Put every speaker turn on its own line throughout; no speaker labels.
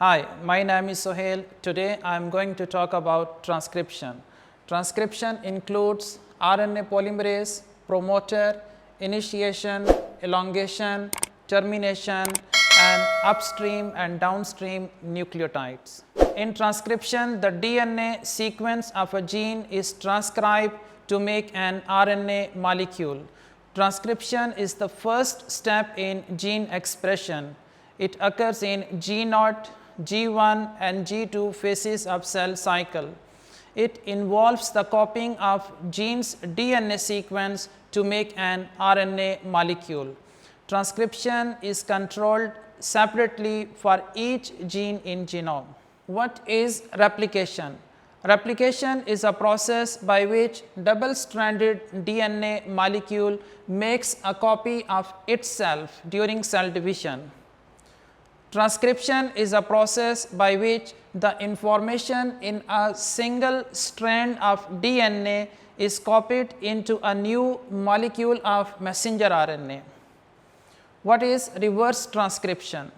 Hi, my name is Sohail. Today I am going to talk about transcription. Transcription includes RNA polymerase, promoter, initiation, elongation, termination, and upstream and downstream nucleotides. In transcription, the DNA sequence of a gene is transcribed to make an RNA molecule. Transcription is the first step in gene expression. It occurs in G0, G1 and G2 phases of cell cycle. It involves the copying of gene's DNA sequence to make an RNA molecule. Transcription is controlled separately for each gene in genome. What is replication? Replication is a process by which double-stranded DNA molecule makes a copy of itself during cell division. Transcription is a process by which the information in a single strand of DNA is copied into a new molecule of messenger RNA. What is reverse transcription?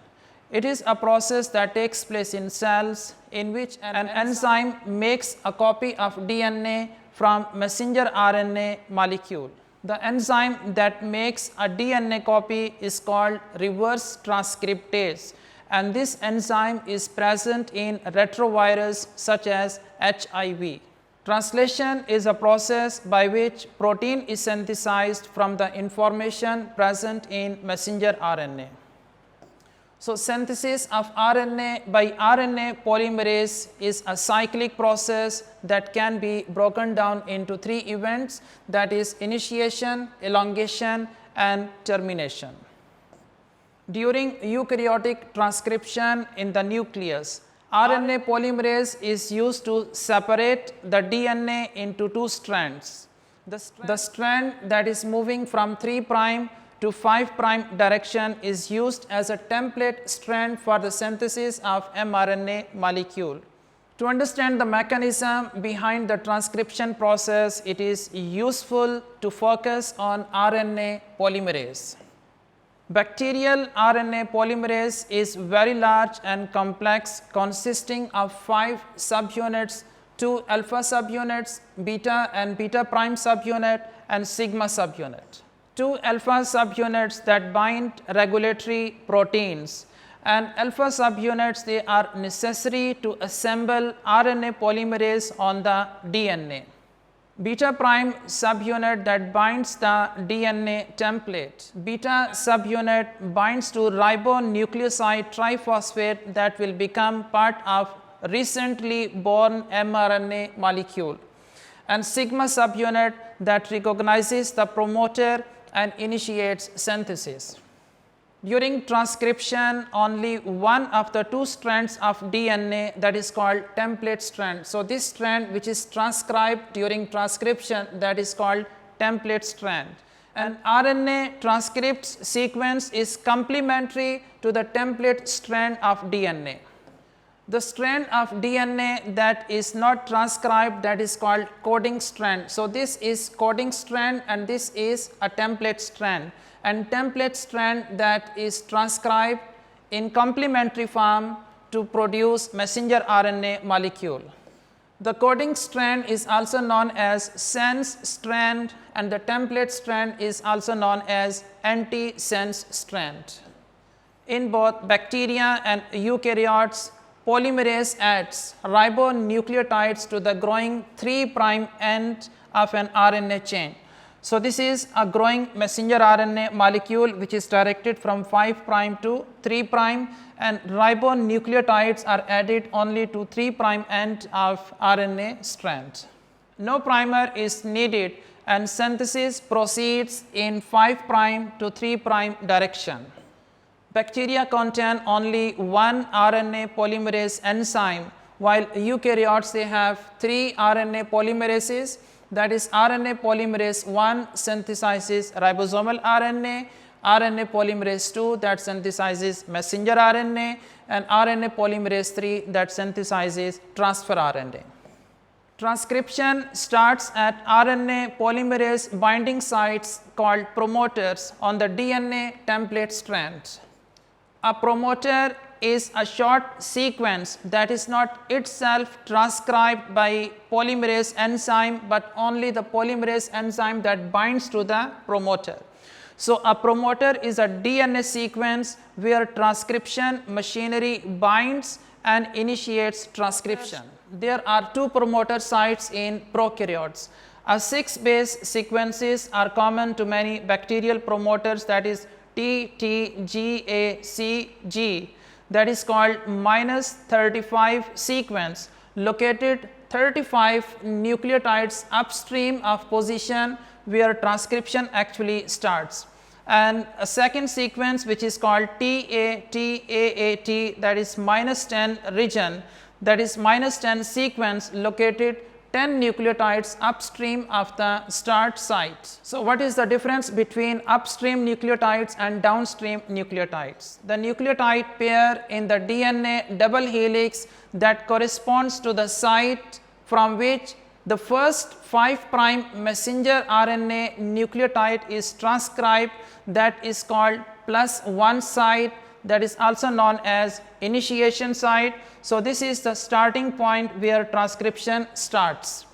It is a process that takes place in cells in which an enzyme makes a copy of DNA from messenger RNA molecule. The enzyme that makes a DNA copy is called reverse transcriptase, and this enzyme is present in retrovirus such as HIV. Translation is a process by which protein is synthesized from the information present in messenger RNA. So, synthesis of RNA by RNA polymerase is a cyclic process that can be broken down into three events, that is initiation, elongation and termination. During eukaryotic transcription in the nucleus, RNA polymerase is used to separate the DNA into two strands. The strand that is moving from 3' to 5' direction is used as a template strand for the synthesis of mRNA molecule. To understand the mechanism behind the transcription process, it is useful to focus on RNA polymerase. Bacterial RNA polymerase is very large and complex, consisting of 5 subunits, 2 alpha subunits, beta and beta prime subunit and sigma subunit. 2 alpha subunits that bind regulatory proteins, and alpha subunits, they are necessary to assemble RNA polymerase on the DNA. Beta prime subunit that binds the DNA template. Beta subunit binds to ribonucleoside triphosphate that will become part of recently born mRNA molecule, and sigma subunit that recognizes the promoter and initiates synthesis. During transcription, only one of the 2 strands of DNA, that is called template strand. So, this strand which is transcribed during transcription, that is called template strand. And RNA transcript sequence is complementary to the template strand of DNA. The strand of DNA that is not transcribed, that is called coding strand. So, this is coding strand and this is a template strand, and template strand that is transcribed in complementary form to produce messenger RNA molecule. The coding strand is also known as sense strand, and the template strand is also known as anti-sense strand. In both bacteria and eukaryotes, polymerase adds ribonucleotides to the growing 3' end of an RNA chain. So, this is a growing messenger RNA molecule which is directed from 5' to 3', and ribonucleotides are added only to 3' end of RNA strand. No primer is needed and synthesis proceeds in 5' to 3' direction. Bacteria contain only one RNA polymerase enzyme, while eukaryotes, they have 3 RNA polymerases, that is RNA polymerase 1 synthesizes ribosomal RNA, RNA polymerase 2 that synthesizes messenger RNA, and RNA polymerase 3 that synthesizes transfer RNA. Transcription starts at RNA polymerase binding sites called promoters on the DNA template strand. A promoter is a short sequence that is not itself transcribed by polymerase enzyme, but only the polymerase enzyme that binds to the promoter. So, a promoter is a DNA sequence where transcription machinery binds and initiates transcription. There are 2 promoter sites in prokaryotes. 6 base sequences are common to many bacterial promoters, that is T, T, G, A, C, G, that is called -35 sequence, located 35 nucleotides upstream of position where transcription actually starts. And a second sequence which is called TAT, that is -10 region, that is -10 sequence located 10 nucleotides upstream of the start site. So, what is the difference between upstream nucleotides and downstream nucleotides? The nucleotide pair in the DNA double helix that corresponds to the site from which the first 5' messenger RNA nucleotide is transcribed, that is called +1 site, that is also known as initiation site. So, this is the starting point where transcription starts,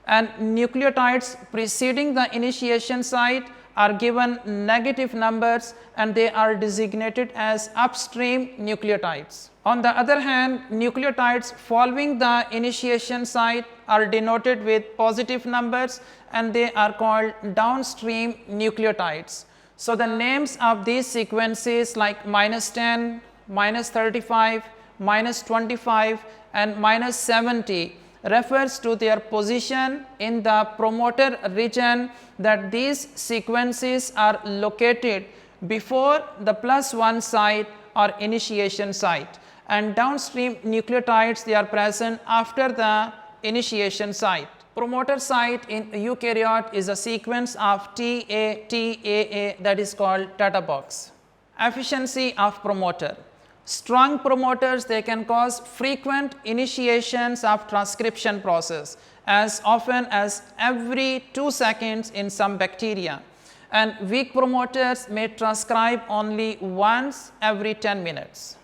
and nucleotides preceding the initiation site are given negative numbers and they are designated as upstream nucleotides. On the other hand, nucleotides following the initiation site are denoted with positive numbers and they are called downstream nucleotides. So, the names of these sequences like -10, -35, -25 and -70 refers to their position in the promoter region, that these sequences are located before the +1 site or initiation site, and downstream nucleotides, they are present after the initiation site. Promoter site in eukaryote is a sequence of TATAA, that is called Tata box. Efficiency of promoter. Strong promoters, they can cause frequent initiations of transcription process as often as every 2 seconds in some bacteria, and weak promoters may transcribe only once every 10 minutes.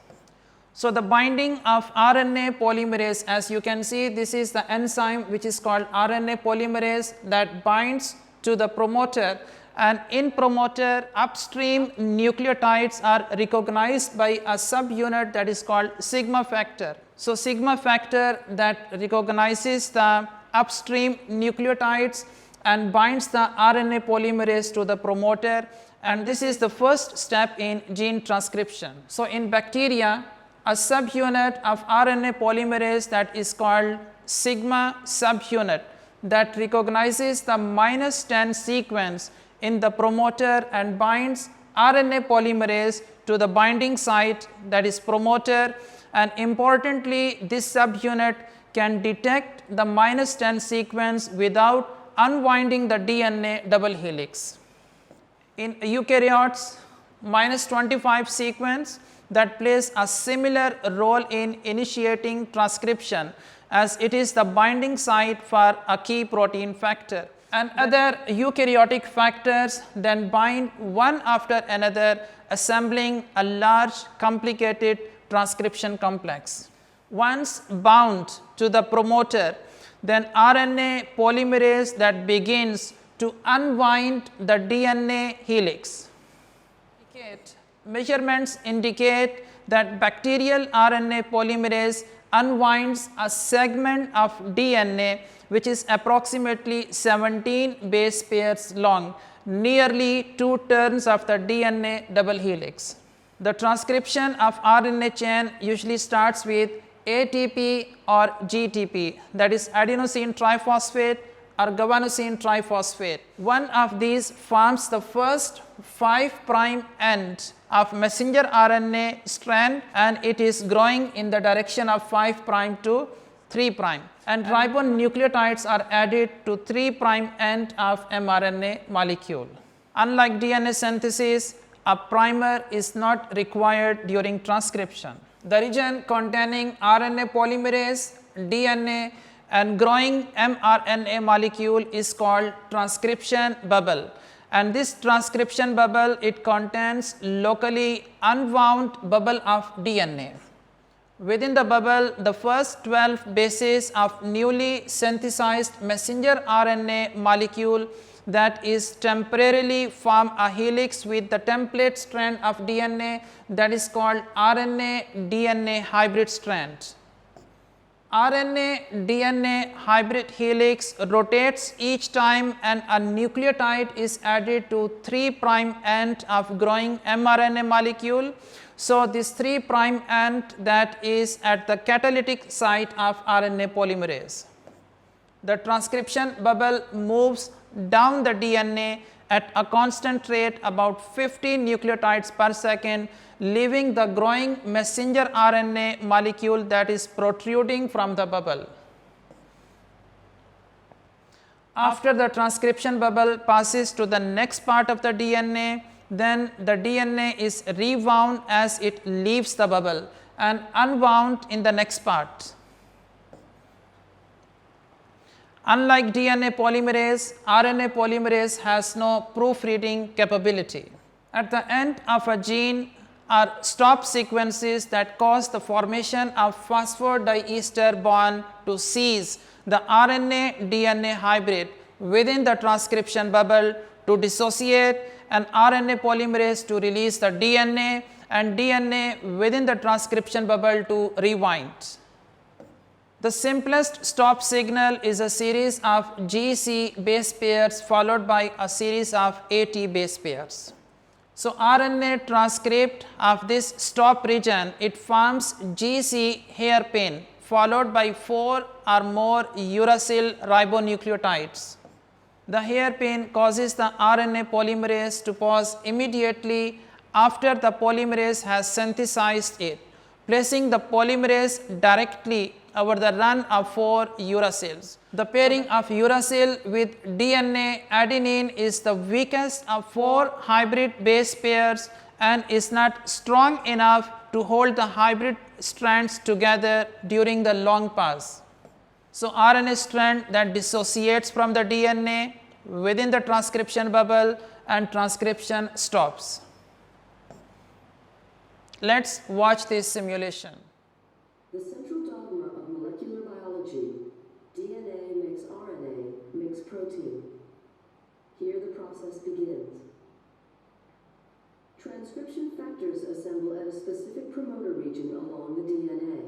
So, the binding of RNA polymerase, as you can see, this is the enzyme which is called RNA polymerase that binds to the promoter, and in promoter upstream nucleotides are recognized by a subunit that is called sigma factor. So, sigma factor that recognizes the upstream nucleotides and binds the RNA polymerase to the promoter, and this is the first step in gene transcription. So, in bacteria, a subunit of RNA polymerase that is called sigma subunit that recognizes the -10 sequence in the promoter and binds RNA polymerase to the binding site, that is promoter, and importantly this subunit can detect the -10 sequence without unwinding the DNA double helix. In eukaryotes, -25 sequence that plays a similar role in initiating transcription, as it is the binding site for a key protein factor, and other eukaryotic factors then bind one after another, assembling a large complicated transcription complex. Once bound to the promoter, then RNA polymerase that begins to unwind the DNA helix. Measurements indicate that bacterial RNA polymerase unwinds a segment of DNA which is approximately 17 base pairs long, nearly 2 turns of the DNA double helix. The transcription of RNA chain usually starts with ATP or GTP, that is adenosine triphosphate or guanosine triphosphate. One of these forms the first 5' end of messenger RNA strand, and it is growing in the direction of 5' to 3', and ribonucleotides are added to 3' end of mRNA molecule. Unlike DNA synthesis, a primer is not required during transcription. The region containing RNA polymerase, DNA and growing mRNA molecule is called transcription bubble, and this transcription bubble, it contains locally unwound bubble of DNA. Within the bubble, the first 12 bases of newly synthesized messenger RNA molecule that is temporarily form a helix with the template strand of DNA that is called RNA DNA hybrid strand. RNA DNA hybrid helix rotates each time and a nucleotide is added to 3' end of growing mRNA molecule. So, this 3' end that is at the catalytic site of RNA polymerase. The transcription bubble moves down the DNA at a constant rate about 50 nucleotides per second, leaving the growing messenger RNA molecule that is protruding from the bubble. After the transcription bubble passes to the next part of the DNA, then the DNA is rewound as it leaves the bubble and unwound in the next part. Unlike DNA polymerase, RNA polymerase has no proofreading capability. At the end of a gene are stop sequences that cause the formation of phosphodiester bond to seize the RNA DNA hybrid within the transcription bubble to dissociate, and RNA polymerase to release the DNA, and DNA within the transcription bubble to rewind. The simplest stop signal is a series of GC base pairs followed by a series of AT base pairs. So, RNA transcript of this stop region, it forms GC hairpin followed by 4 or more uracil ribonucleotides. The hairpin causes the RNA polymerase to pause immediately after the polymerase has synthesized it, placing the polymerase directly over the run of 4 uracils. The pairing of uracil with DNA adenine is the weakest of 4 hybrid base pairs and is not strong enough to hold the hybrid strands together during the long pass. So, RNA strand that dissociates from the DNA within the transcription bubble and transcription stops. Let us watch this simulation.
The central dogma of molecular biology, DNA makes RNA, makes protein. Here the process begins. Transcription factors assemble at a specific promoter region along the DNA.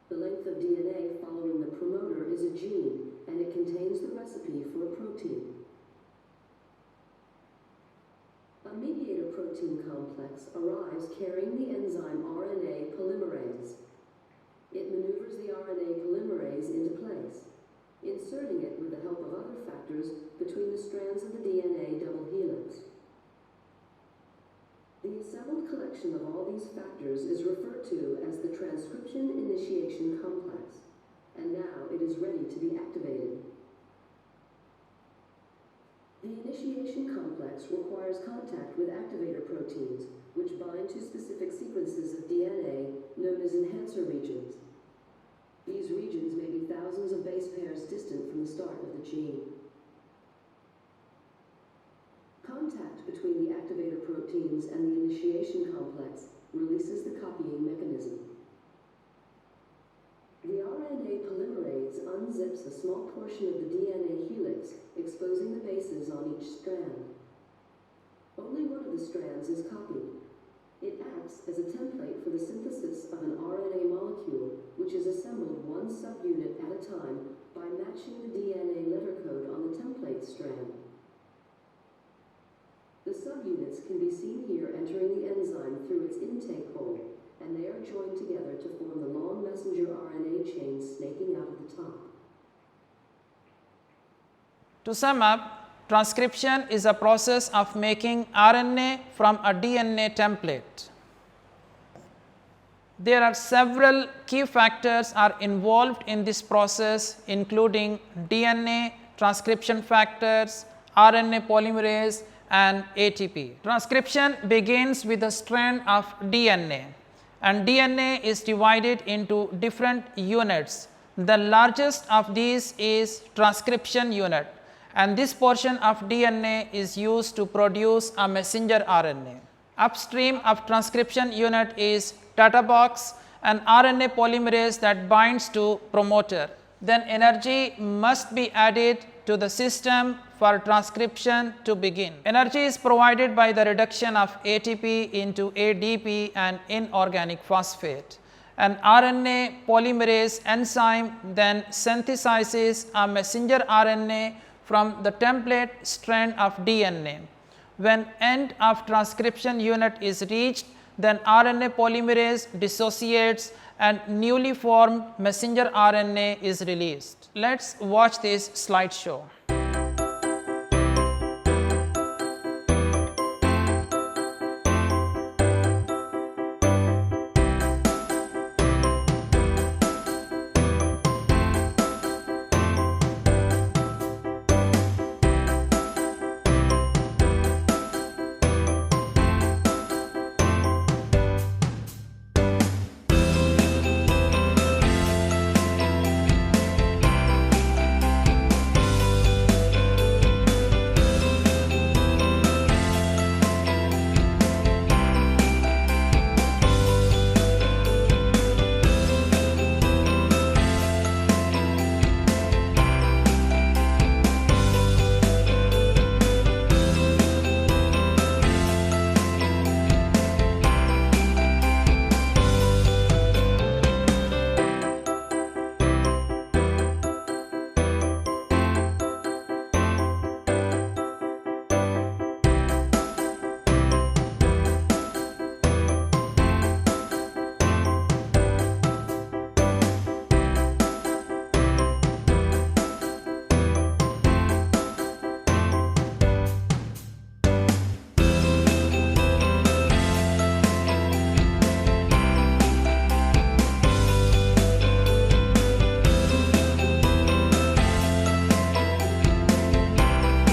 The length of DNA following the promoter is a gene, and it contains the recipe for a protein. A mediator protein complex arrives carrying the enzyme Rna polymerase. It maneuvers the RNA polymerase into place, inserting it with the help of other factors between the strands of the DNA double helix. The assembled collection of all these factors is referred to as the transcription initiation complex, and now it is ready to be activated. The initiation complex requires contact with activator proteins, which bind to specific sequences of DNA known as enhancer regions. These regions may be thousands of base pairs distant from the start of the gene. Contact between the activator proteins and the initiation complex releases the copying mechanism. The RNA polymerase unzips a small portion of the DNA helix, exposing the bases on each strand. Only one of the strands is copied. It acts as a template for the synthesis of an RNA molecule, which is assembled one subunit at a time by matching the DNA letter code on the template strand. The subunits can be seen here entering the enzyme through its intake hole, and they are joined together to form the long messenger RNA chain snaking out of the top.
To sum up, transcription is a process of making RNA from a DNA template. There are several key factors are involved in this process, including DNA, transcription factors, RNA polymerase, and ATP. Transcription begins with a strand of DNA, and DNA is divided into different units. The largest of these is transcription unit, and this portion of DNA is used to produce a messenger RNA. Upstream of transcription unit is data box, an RNA polymerase that binds to promoter. Then energy must be added to the system for transcription to begin. Energy is provided by the reduction of ATP into ADP and inorganic phosphate. An RNA polymerase enzyme then synthesizes a messenger RNA from the template strand of DNA. When end of transcription unit is reached, then RNA polymerase dissociates and newly formed messenger RNA is released. Let's watch this slideshow.